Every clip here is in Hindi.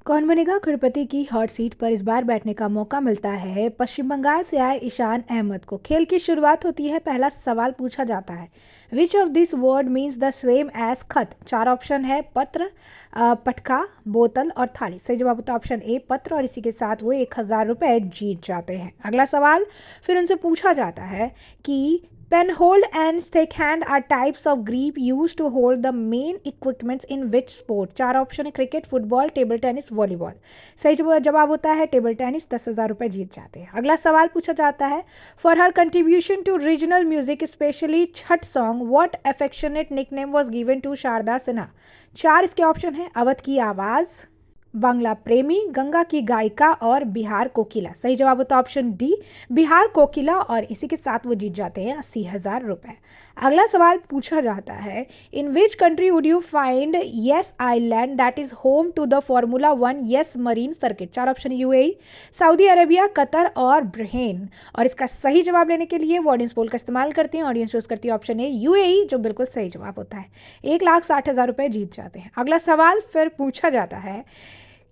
कौन बनेगा करोड़पति की हॉट सीट पर इस बार बैठने का मौका मिलता है पश्चिम बंगाल से आए ईशान अहमद को। खेल की शुरुआत होती है, पहला सवाल पूछा जाता है, which of this word means the same as खत। चार ऑप्शन है, पत्र, पटका, बोतल और थाली। सही जवाब होता है ऑप्शन ए, पत्र, और इसी के साथ वो 1,000 रुपए जीत जाते हैं। अगला सवाल फिर उनसे पूछा जाता है कि penhold and stackhand are types of grip used to hold the main equipments in which sport। चार ऑप्शन है, cricket, football, table tennis, volleyball. सही जवाब होता है टेबल टेनिस। 10,000 रुपए जीत जाते हैं। अगला सवाल पूछा जाता है, for her contribution to regional music specially Chhath song what affectionate nickname was given to Sharda Sinha. चार इसके ऑप्शन है, अवध की आवाज, बांग्ला प्रेमी, गंगा की गायिका और बिहार कोकिला। सही जवाब होता है ऑप्शन डी, बिहार कोकिला, और इसी के साथ वो जीत जाते हैं 80,000 रुपए। अगला सवाल पूछा जाता है, in which country would you find Yas Island that is home to the formula 1 Yas Marina Circuit. चार option, UAE, Saudi Arabia, Qatar और ब्रहेन। और इसका सही जवाब लेने के लिए वो ऑडियंस पोल का इस्तेमाल करते हैं। ऑडियंस चूज करती है ऑप्शन ए, यूएई, जो बिल्कुल सही जवाब होता है। 1,60,000 रुपए जीत जाते हैं। अगला सवाल फिर पूछा जाता है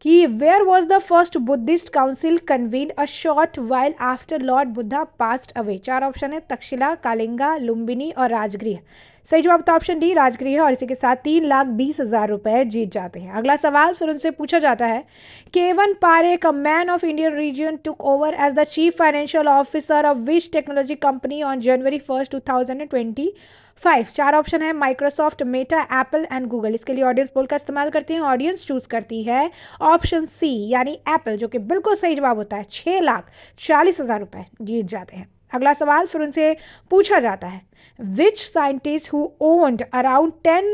कि where was the first Buddhist council convene a short while after lord Buddha passed away. चार ऑप्शन है, तक्षशिला, कालिंगा, लुम्बिनी और राजगृह। सही जवाब था ऑप्शन डी, राजगृह, और इसी के साथ 3,20,000 रुपए जीत जाते हैं। अगला सवाल फिर उनसे पूछा जाता है, Kevan Parekh, a man of Indian region, took over as the chief financial officer of which technology company on January 1, 2025। चार ऑप्शन है, Microsoft, Meta, Apple and Google. इसके लिए ऑडियंस पोल का इस्तेमाल करते हैं। ऑडियंस चूज करती है ऑप्शन सी यानी एप्पल, जो कि बिल्कुल सही जवाब होता है। 6,40,000 रुपए जीत जाते हैं। अगला सवाल फिर उनसे पूछा जाता है, which scientist who owned around 10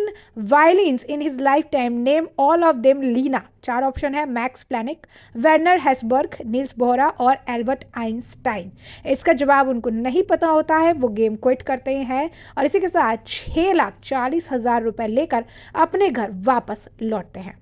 violins in his lifetime name all of them Lina. चार ऑप्शन है, Max Planck, Werner Heisenberg, Niels Bohr और एल्बर्ट आइंस्टाइन। इसका जवाब उनको नहीं पता होता है, वो गेम क्विट करते हैं और इसी के साथ 6,40,000 रुपए लेकर अपने घर वापस लौटते हैं।